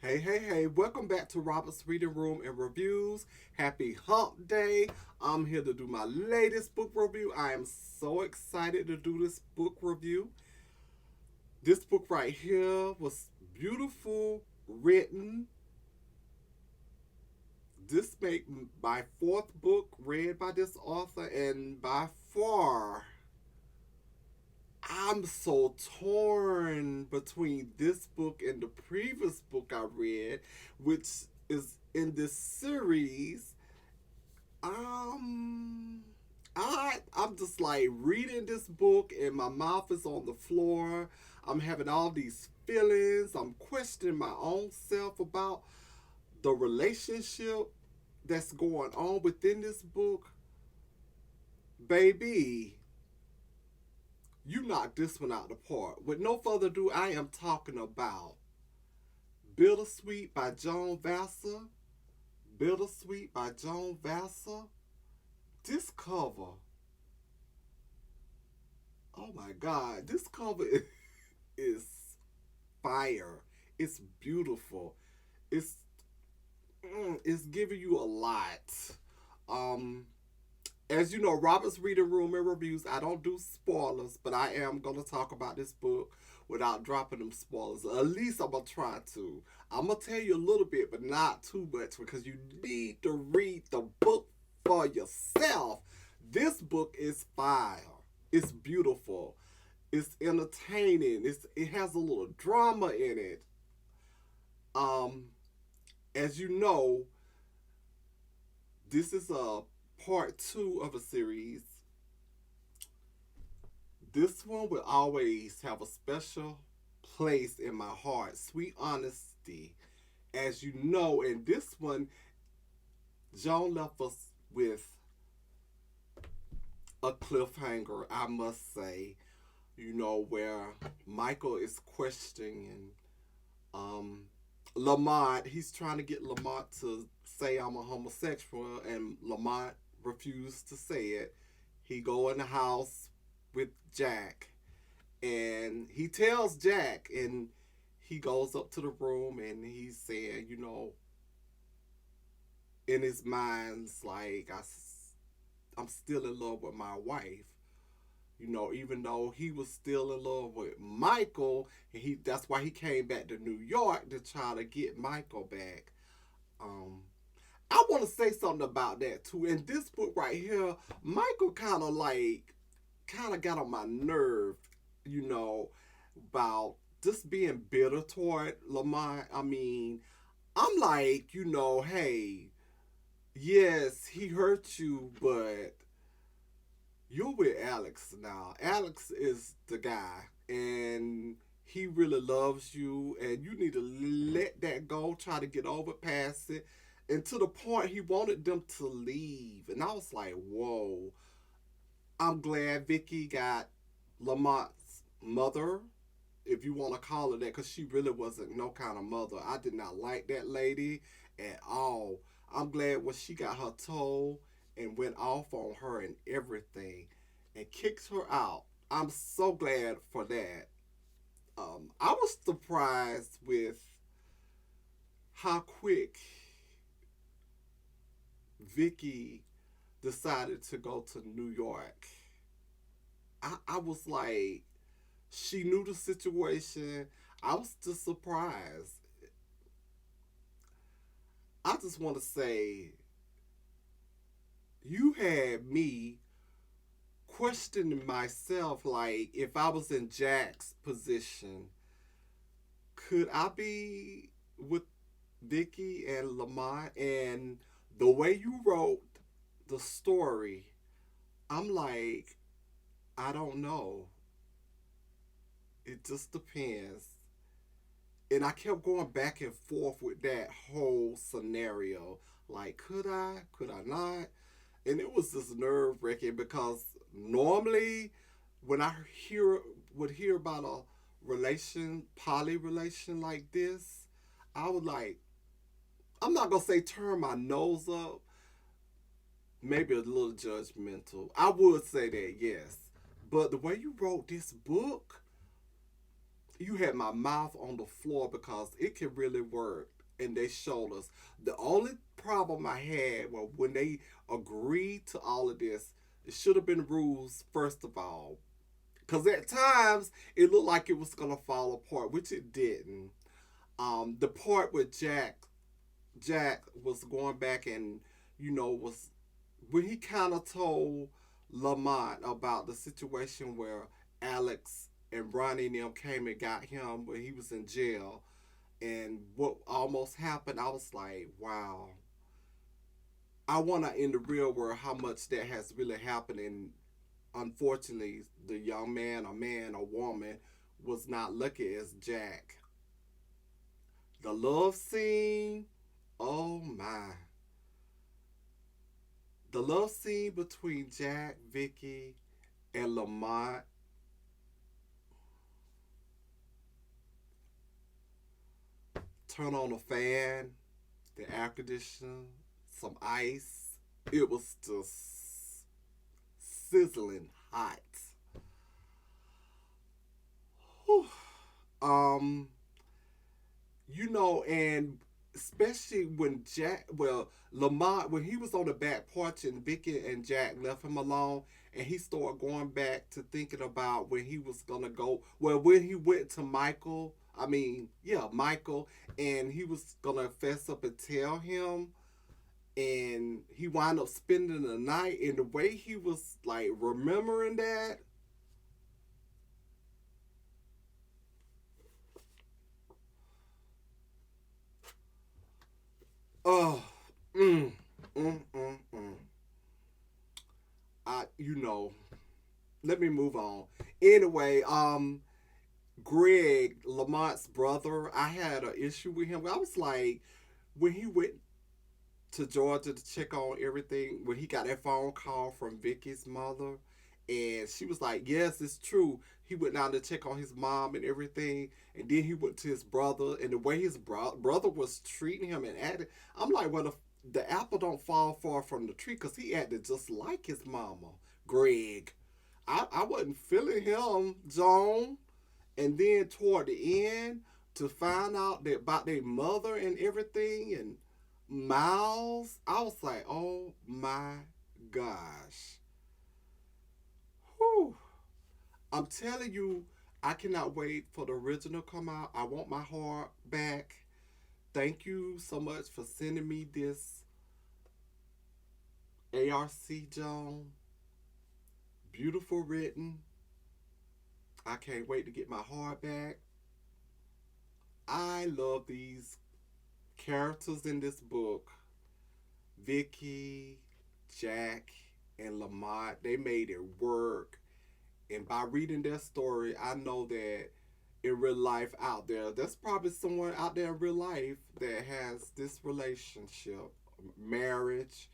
Hey, hey, hey, welcome back to Robert's Reading Room and Reviews. Happy Hump Day. I'm here to do my latest book review. I am so excited to do this book review. This book right here was beautiful, written. This make my fourth book read by this author, and by far, I'm so torn between this book and the previous book I read, which is in this series. Um, I'm just like reading this book and my mouth is on the floor. I'm having all these feelings. I'm questioning my own self about the relationship that's going on within this book. Baby, you knocked this one out the park. With no further ado, I am talking about Bittersweet by Joan Vassar. Bittersweet by Joan Vassar. This cover, oh my God, this cover is fire. It's beautiful. It's it's giving you a lot. Um, as you know, Robert's Reading Room and Reviews, I don't do spoilers, but I am gonna talk about this book without dropping them spoilers. At least I'm gonna try to. I'm gonna tell you a little bit, but not too much because you need to read the book for yourself. This book is fire. It's beautiful. It's entertaining. It has a little drama in it. Um, as you know, this is a part two of a series. This one will always have a special place in my heart. Sweet honesty. As you know, in this one, Joan left us with a cliffhanger, I must say. Where Michael is questioning um, Lamont. He's trying to get Lamont to say I'm a homosexual, and Lamont refused to say it. He go in the house with Jack, and he tells Jack, and he goes up to the room, and he's saying, in his mind's like, I'm still in love with my wife. Even though he was still in love with Michael, and that's why he came back to New York to try to get Michael back. Um, I want to say something about that too. In this book right here, Michael kind of got on my nerve, you know, about just being bitter toward Lamont. I mean, I'm like, hey, yes, he hurt you, but you're with Alex now. Alex is the guy, and he really loves you, and you need to let that go. Try to get over past it. And to the point, he wanted them to leave, and I was like, "Whoa!" I'm glad Vicki got Lamont's mother, if you want to call her that, because she really wasn't no kind of mother. I did not like that lady at all. I'm glad when she got her toe and went off on her and everything and kicked her out. I'm so glad for that. I was surprised with how quick Vicky decided to go to New York. I was like, she knew the situation. I was just surprised. I just want to say, you had me questioning myself, like, if I was in Jack's position, could I be with Vicky and Lamont? And the way you wrote the story, I'm like, I don't know. It just depends. And I kept going back and forth with that whole scenario. Like, could I? Could I not? And it was just nerve wracking because normally when I hear about a poly relation like this, I would like, I'm not gonna say turn my nose up, maybe a little judgmental. I would say that, yes. But the way you wrote this book, you had my mouth on the floor because it can really work. And they showed us. The only problem I had was when they agreed to all of this, it should have been rules, first of all. Because at times, it looked like it was going to fall apart, which it didn't. The part with Jack was going back and, was when he kind of told Lamont about the situation where Alex and Ronnie and them came and got him when he was in jail and what almost happened, I was like, wow. I wonder in the real world how much that has really happened. And unfortunately, the young man, a man, a woman, was not lucky as Jack. The love scene, oh my. The love scene between Jack, Vicki, and Lamont. Turn on a fan, the air conditioner, some ice. It was just sizzling hot. Whew. Um, and especially when Lamont, when he was on the back porch and Vicky and Jack left him alone, and he started going back to thinking about when he was gonna go. Well, when he went to Michael, I mean, yeah, Michael, and he was gonna fess up and tell him, and he wound up spending the night. And the way he was like remembering that, oh, mm, mm, mm, mm. You know, let me move on. Anyway, Greg, Lamont's brother, I had an issue with him. I was like, when he went to Georgia to check on everything, when he got that phone call from Vicky's mother, and she was like, yes, it's true. He went down to check on his mom and everything, and then he went to his brother, and the way his brother was treating him and acting, I'm like, well, the apple don't fall far from the tree, because he acted just like his mama, Greg. I wasn't feeling him, Joan. And then toward the end, to find out that about their mother and everything, and Miles, I was like, oh my gosh. Whew. I'm telling you, I cannot wait for the original to come out. I want my heart back. Thank you so much for sending me this ARC, Joan. Beautiful written. I can't wait to get my heart back. I love these characters in this book. Vicky, Jack, and Lamont. They made it work. And by reading their story, I know that in real life out there, there's probably someone out there in real life that has this relationship, marriage.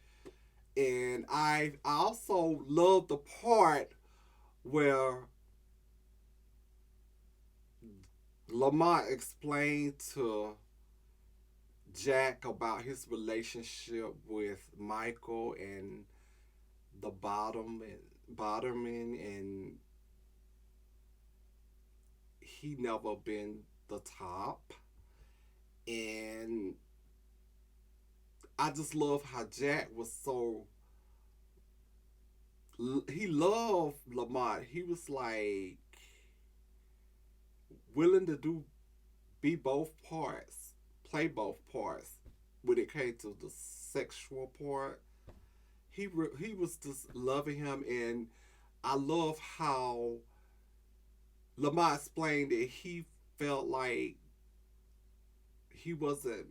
And I also love the part where Lamont explained to Jack about his relationship with Michael and the bottoming, and he never been the top. And I just love how Jack was so, he loved Lamont. He was like willing to be both parts, play both parts when it came to the sexual part. He was just loving him. And I love how Lamont explained that he felt like he wasn't.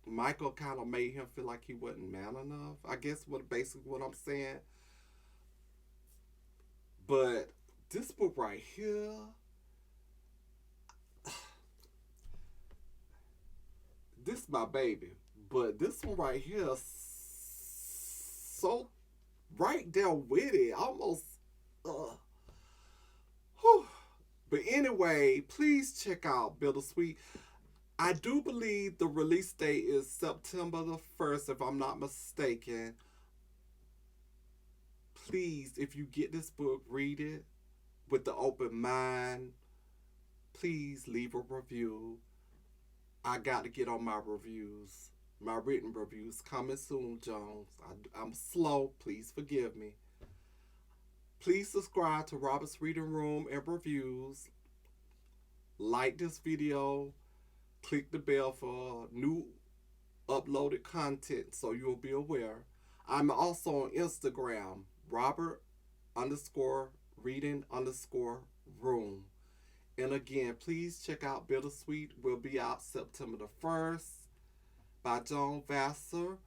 Michael kind of made him feel like he wasn't man enough. I guess what basically what I'm saying. But this book right here, this my baby. But this one right here, so right there with it, almost. Uh, whew. But anyway, please check out Bittersweet. I do believe the release date is September the 1st, if I'm not mistaken. Please, if you get this book, read it with the open mind. please leave a review. I got to get on my reviews. My written reviews coming soon, Jones. I'm slow. Please forgive me. Please subscribe to Robert's Reading Room and Reviews. Like this video. Click the bell for new uploaded content so you'll be aware. I'm also on Instagram, Robert underscore reading underscore room. And again, please check out Bittersweet. Will be out September the 1st by Joan Vassar.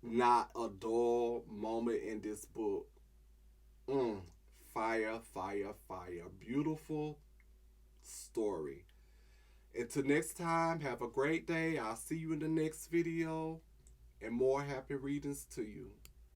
Not a dull moment in this book. Fire, fire, fire. Beautiful story. Until next time, have a great day. I'll see you in the next video. And more happy readings to you.